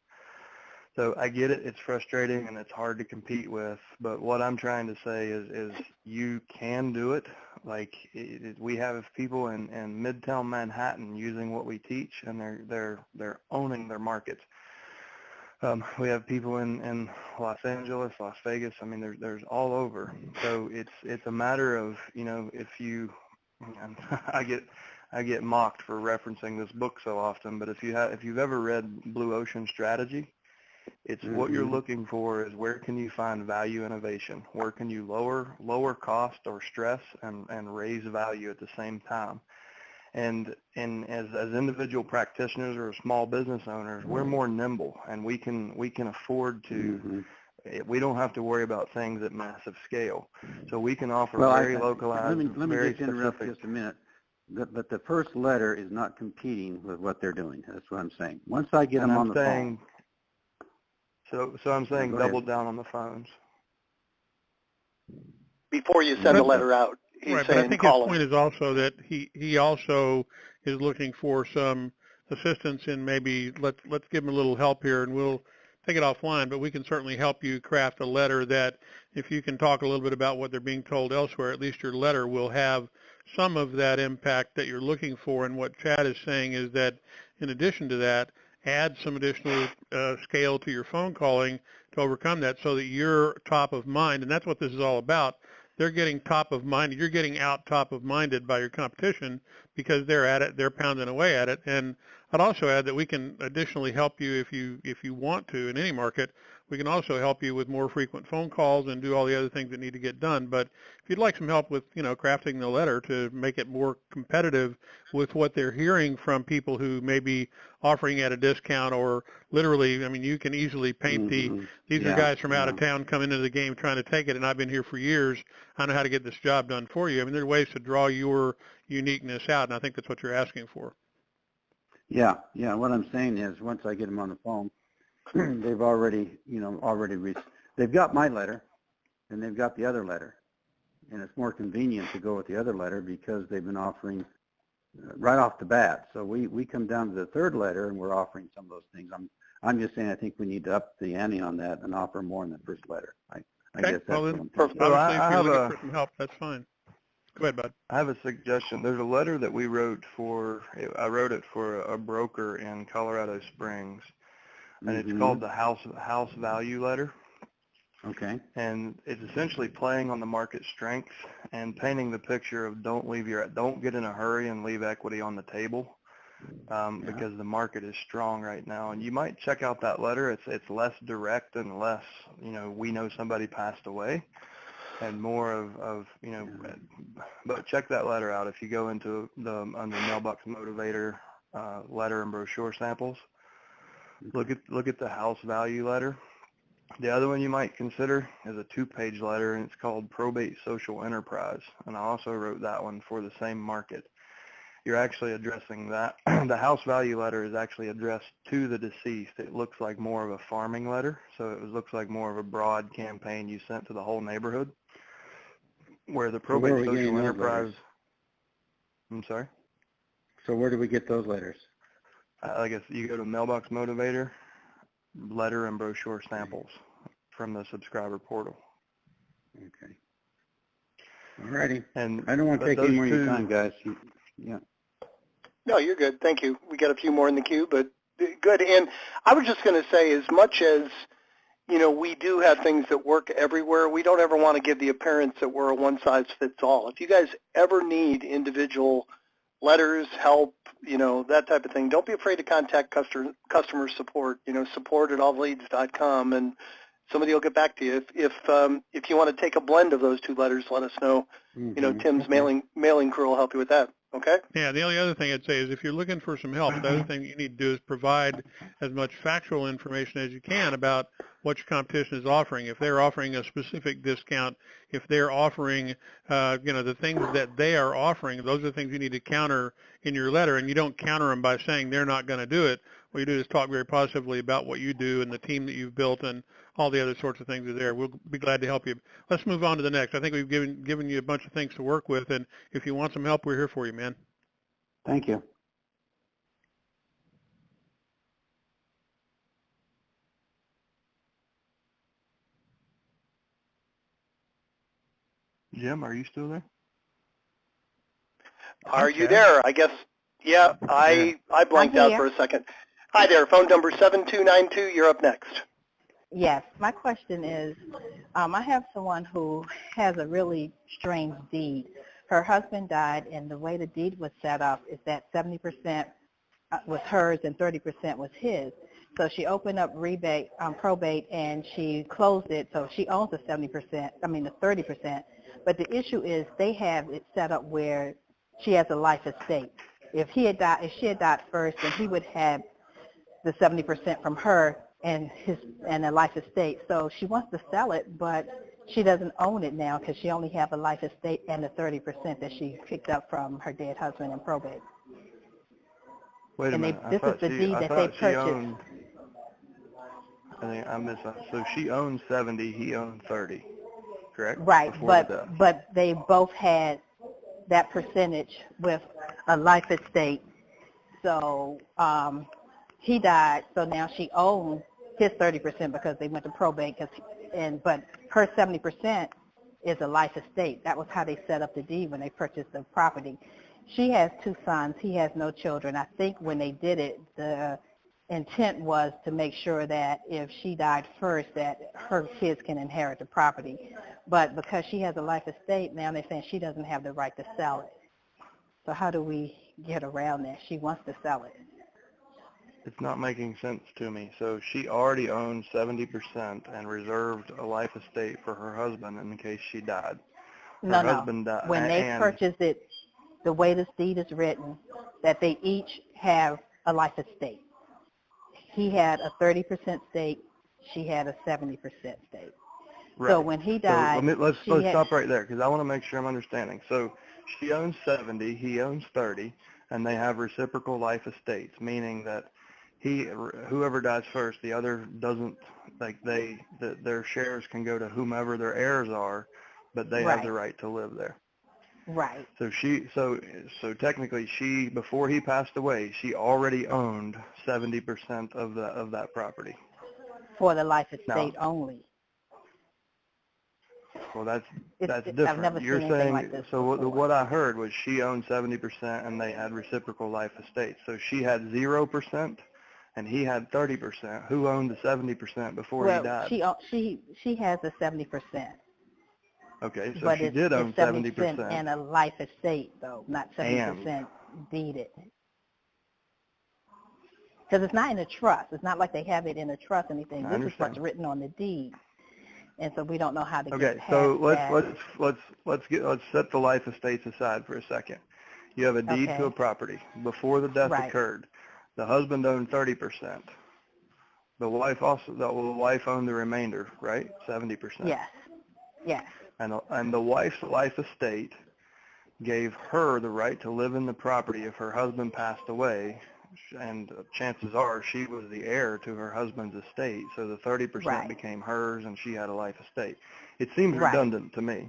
So I get it. It's frustrating and it's hard to compete with. But what I'm trying to say is you can do it. We have people in Midtown Manhattan using what we teach, and they're owning their markets. We have people in Los Angeles, Las Vegas. I mean, there's all over. So it's a matter of, if you, I get mocked for referencing this book so often, but if you've ever read Blue Ocean Strategy, it's what you're looking for is where can you find value innovation? Where can you lower cost or stress and raise value at the same time? And as individual practitioners or small business owners, we're more nimble, and we can afford to. We don't have to worry about things at massive scale, so we can offer very localized. Let me just interrupt just a minute. But the first letter is not competing with what they're doing. That's what I'm saying. Once I get them on the phone. So I'm saying double down on the phones. Before you send the letter out, he's right, saying but I think his point is also that he also is looking for some assistance in maybe let's give him a little help here, and we'll take it offline, but we can certainly help you craft a letter that, if you can talk a little bit about what they're being told elsewhere, at least your letter will have some of that impact that you're looking for. And what Chad is saying is that in addition to that, add some additional scale to your phone calling to overcome that so that you're top of mind. And that's what this is all about. They're getting top of mind. You're getting out top of minded by your competition because they're at it. They're pounding away at it. And I'd also add that we can additionally help you if you want to in any market. We can also help you with more frequent phone calls and do all the other things that need to get done. But if you'd like some help with, crafting the letter to make it more competitive with what they're hearing from people who may be offering at a discount or literally, I mean, you can easily paint these are guys from out of town coming into the game trying to take it, and I've been here for years. I know how to get this job done for you. I mean, there are ways to draw your uniqueness out, and I think that's what you're asking for. Yeah. What I'm saying is once I get them on the phone, they've already, they've got my letter and they've got the other letter. And it's more convenient to go with the other letter because they've been offering right off the bat. So we come down to the third letter and we're offering some of those things. I'm just saying I think we need to up the ante on that and offer more in the first letter. I guess that's what I'm thinking. Well, obviously, if you're looking for some help, that's fine. Go ahead, bud. I have a suggestion. There's a letter that we wrote I wrote it for a broker in Colorado Springs, and it's called the house value letter. Okay. And it's essentially playing on the market strength and painting the picture of don't get in a hurry and leave equity on the table, because the market is strong right now. And you might check out that letter. It's less direct and less, we know somebody passed away, and more of but check that letter out. If you go into under Mailbox Motivator letter and brochure samples, look at the house value letter. The other one you might consider is a 2-page letter, and it's called Probate Social Enterprise, and I also wrote that one for the same market. You're actually addressing that. The house value letter is actually addressed to the deceased. It looks like more of a farming letter, so it looks like more of a broad campaign you sent to the whole neighborhood, where the Probate Social Enterprise... I'm sorry? So where do we get those letters? I guess you go to Mailbox Motivator, letter and brochure samples from the subscriber portal. Okay. All righty. And I don't want to take any more of your time, guys. Yeah. No, you're good. Thank you. We got a few more in the queue, but good. And I was just going to say, as much as, we do have things that work everywhere, we don't ever want to give the appearance that we're a one-size-fits-all. If you guys ever need individual letters, help, that type of thing, don't be afraid to contact customer support, support@allleads.com, and somebody will get back to you. If you want to take a blend of those two letters, let us know. Tim's mailing crew will help you with that. Okay? Yeah, the only other thing I'd say is if you're looking for some help, the other thing you need to do is provide as much factual information as you can about what your competition is offering. If they're offering a specific discount, if they're offering, the things that they are offering, those are the things you need to counter in your letter, and you don't counter them by saying they're not going to do it. What you do is talk very positively about what you do and the team that you've built and all the other sorts of things are there. We'll be glad to help you. Let's move on to the next. I think we've given you a bunch of things to work with, and if you want some help, we're here for you, man. Thank you. Jim, are you still there? Are you there? I guess, yeah, I blanked out for a second. Hi there, phone number 7292, you're up next. Yes, my question is, I have someone who has a really strange deed. Her husband died, and the way the deed was set up is that 70% was hers and 30% was his. So she opened up probate, and she closed it, so she owns the 30%. But the issue is they have it set up where she has a life estate. If she had died first, then he would have the 70% from her and a life estate. So she wants to sell it, but she doesn't own it now because she only has a life estate and the 30% that she picked up from her dead husband in probate. Wait a minute. This is the deed that they purchased. I think I missed that. So she owns 70, he owns 30, correct? Right, but they both had that percentage with a life estate. So he died, so now she owns his 30% because they went to probate. But her 70% is a life estate. That was how they set up the deed when they purchased the property. She has 2 sons. He has no children. I think when they did it, the intent was to make sure that if she died first, that her kids can inherit the property. But because she has a life estate, now they're saying she doesn't have the right to sell it. So how do we get around that? She wants to sell it. It's not making sense to me. So she already owns 70% and reserved a life estate for her husband in case she died. Her husband died. When they purchase it, the way this deed is written, that they each have a life estate. He had a 30% stake. She had a 70% stake. Right. So when he died, so let's stop right there because I want to make sure I'm understanding. So she owns 70, he owns 30, and they have reciprocal life estates, meaning that whoever dies first, the other doesn't, like their shares can go to whomever their heirs are, but they have the right to live there. Right. So so technically she, before he passed away, she already owned 70% of that property. For the life estate only. Well, that's different. I've never You're seen saying, anything like this so before. what I heard was she owned 70% and they had reciprocal life estates. So she had 0% and he had 30%. Who owned the 70% before he died? She has the 70%. Okay, so but she did own 70%. And a life estate, though, not 70% deeded. Because it's not in a trust. It's not like they have it in a trust or anything. This is what's written on the deed. And so we don't know how to get past so let's set the life estates aside for a second. You have a deed to a property. Before the death occurred, the husband owned 30%. The wife owned the remainder, right? 70%. Yes. Yes. And the wife's life estate gave her the right to live in the property if her husband passed away, and chances are she was the heir to her husband's estate, so the 30% became hers and she had a life estate. It seems redundant to me.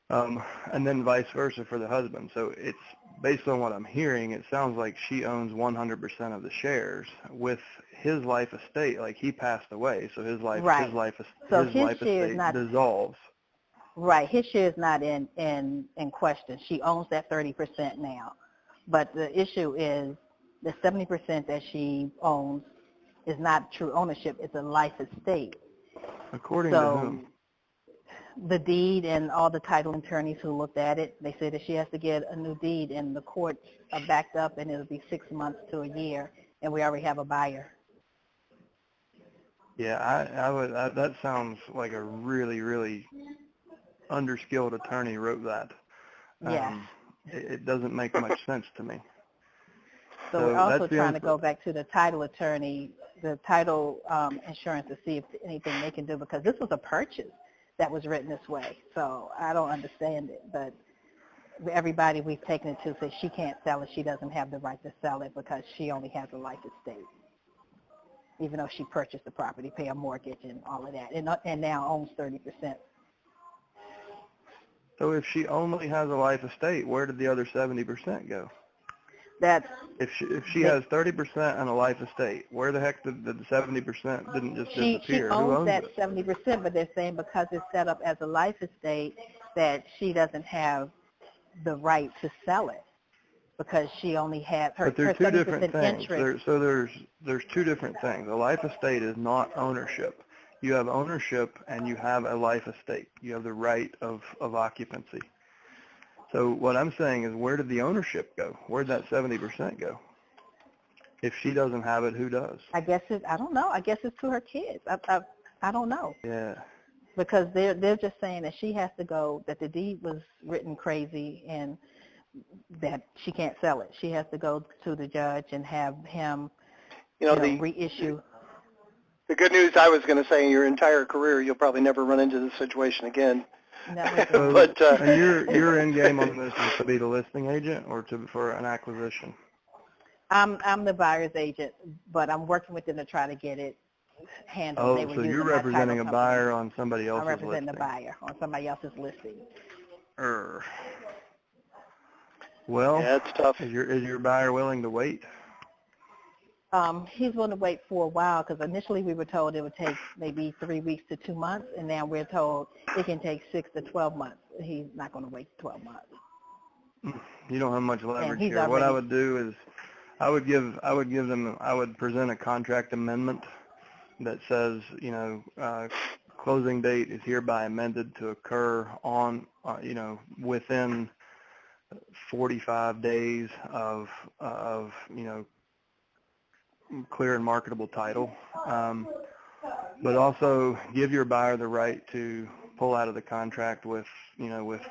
And then vice versa for the husband. So it's based on what I'm hearing, it sounds like she owns 100% of the shares with his life estate. Like he passed away, so his life estate dissolves. Right. His share is not in question. She owns that 30% now. But the issue is the 70% that she owns is not true ownership. It's a life estate. According to whom? The deed and all the title attorneys who looked at it, they said that she has to get a new deed, and the courts are backed up, and it'll be 6 months to a year, and we already have a buyer. Yeah, that sounds like a really, really underskilled attorney wrote that. Yeah. It doesn't make much sense to me. So we're also trying to go back to the title attorney, the title insurance, to see if anything they can do, because this was a purchase that was written this way. So I don't understand it, but everybody we've taken it to says she can't sell it. She doesn't have the right to sell it because she only has a life estate, even though she purchased the property, pay a mortgage and all of that, and now owns 30%. So if she only has a life estate, where did the other 70% go? If she has 30% and a life estate, where the heck did the 70% didn't just disappear? She owns that 70%, but they're saying because it's set up as a life estate that she doesn't have the right to sell it because she only has her 70% interest. So there's two different things. A life estate is not ownership. You have ownership and you have a life estate. You have the right of occupancy. So what I'm saying is, where did the ownership go? Where did that 70% go? If she doesn't have it, who does? I don't know. I guess it's to her kids. I don't know. Yeah. Because they're just saying that she has to go, that the deed was written crazy and that she can't sell it. She has to go to the judge and have him reissue. The good news I was going to say, in your entire career, you'll probably never run into this situation again. No, and your end game on this is to be the listing agent or for an acquisition? I'm the buyer's agent, but I'm working with them to try to get it handled. Oh, so you're representing a buyer on somebody else's listing. I'm representing the buyer on somebody else's listing. Well, yeah, it's tough. Is your buyer willing to wait? He's willing to wait for a while because initially we were told it would take maybe 3 weeks to 2 months, and now we're told it can take 6 to 12 months. He's not going to wait 12 months. You don't have much leverage here. What I would do is I would present a contract amendment that says, closing date is hereby amended to occur on, within 45 days of clear and marketable title. But also give your buyer the right to pull out of the contract with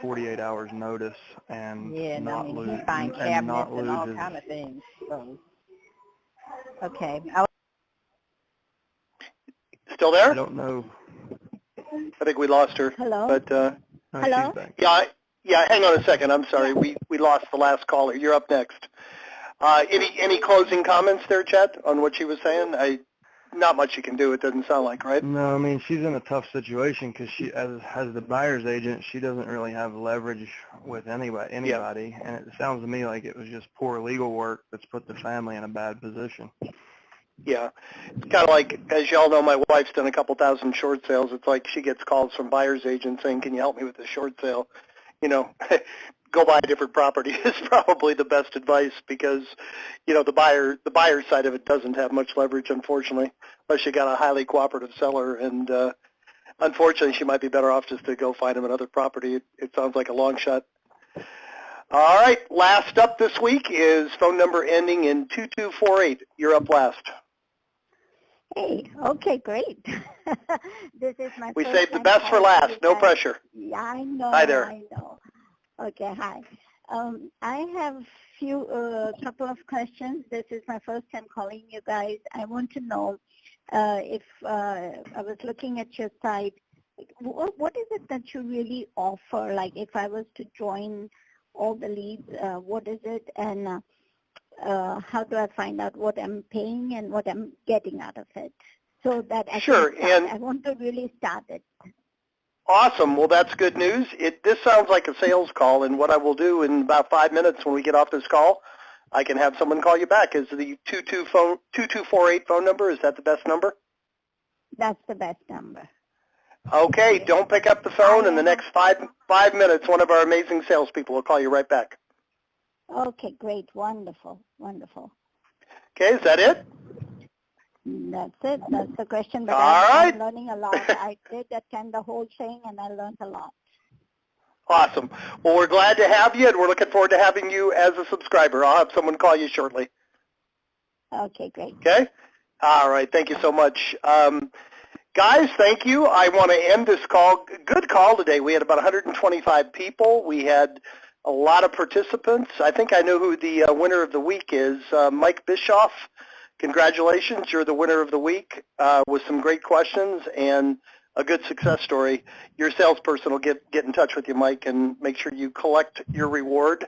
48 hours notice and not lose and all kind of things. So, okay. Still there? I don't know. I think we lost her. Hello? But, Hello? She's back. Yeah, hang on a second. I'm sorry. We lost the last caller. You're up next. Any closing comments there, Chet, on what she was saying? Not much you can do, it doesn't sound like, right? No, I mean, she's in a tough situation because she, as the buyer's agent, she doesn't really have leverage with anybody, and it sounds to me like it was just poor legal work that's put the family in a bad position. Yeah. It's kind of like, as you all know, my wife's done a couple thousand short sales. It's like she gets calls from buyer's agents saying, can you help me with this short sale? Go buy a different property is probably the best advice because, the buyer side of it doesn't have much leverage, unfortunately, unless you got a highly cooperative seller. And unfortunately, she might be better off just to go find him another property. It sounds like a long shot. All right, last up this week is phone number ending in 2248. You're up last. Hey, okay, great. This is my We first saved the time best for calling last. you No guys. pressure. Yeah, I know. Hi there. I know. Okay, hi. I have couple of questions. This is my first time calling you guys. I want to know if I was looking at your site, what is it that you really offer? Like if I was to join all the leads, what is it? And how do I find out what I'm paying and what I'm getting out of it? So that I Sure, can I want to really start it. Awesome. Well, that's good news. This sounds like a sales call, and what I will do in about 5 minutes when we get off this call, I can have someone call you back. Is the 2248 phone number, is that the best number? That's the best number. Okay, don't pick up the phone. In the next five minutes, one of our amazing salespeople will call you right back. Okay, great. Wonderful. Wonderful. Okay, is that it? That's it. That's the question. But All right. I'm learning a lot. I did attend the whole thing, and I learned a lot. Awesome. Well, we're glad to have you, and we're looking forward to having you as a subscriber. I'll have someone call you shortly. Okay, great. Okay? All right. Thank you so much. Guys, thank you. I want to end this call. Good call today. We had about 125 people. We had a lot of participants. I think I know who the winner of the week is. Mike Bischoff. Congratulations. You're the winner of the week with some great questions and a good success story. Your salesperson will get in touch with you, Mike, and make sure you collect your reward.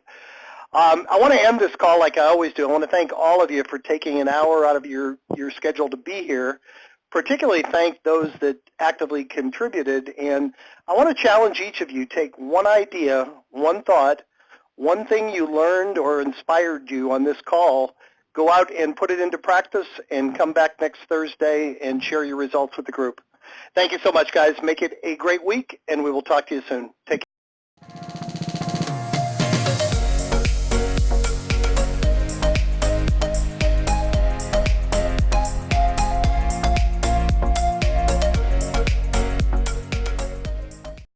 I want to end this call like I always do. I want to thank all of you for taking an hour out of your schedule to be here. Particularly thank those that actively contributed. And I want to challenge each of you, take one idea, one thought, one thing you learned or inspired you on this call, go out and put it into practice and come back next Thursday and share your results with the group. Thank you so much, guys. Make it a great week, and we will talk to you soon. Take care.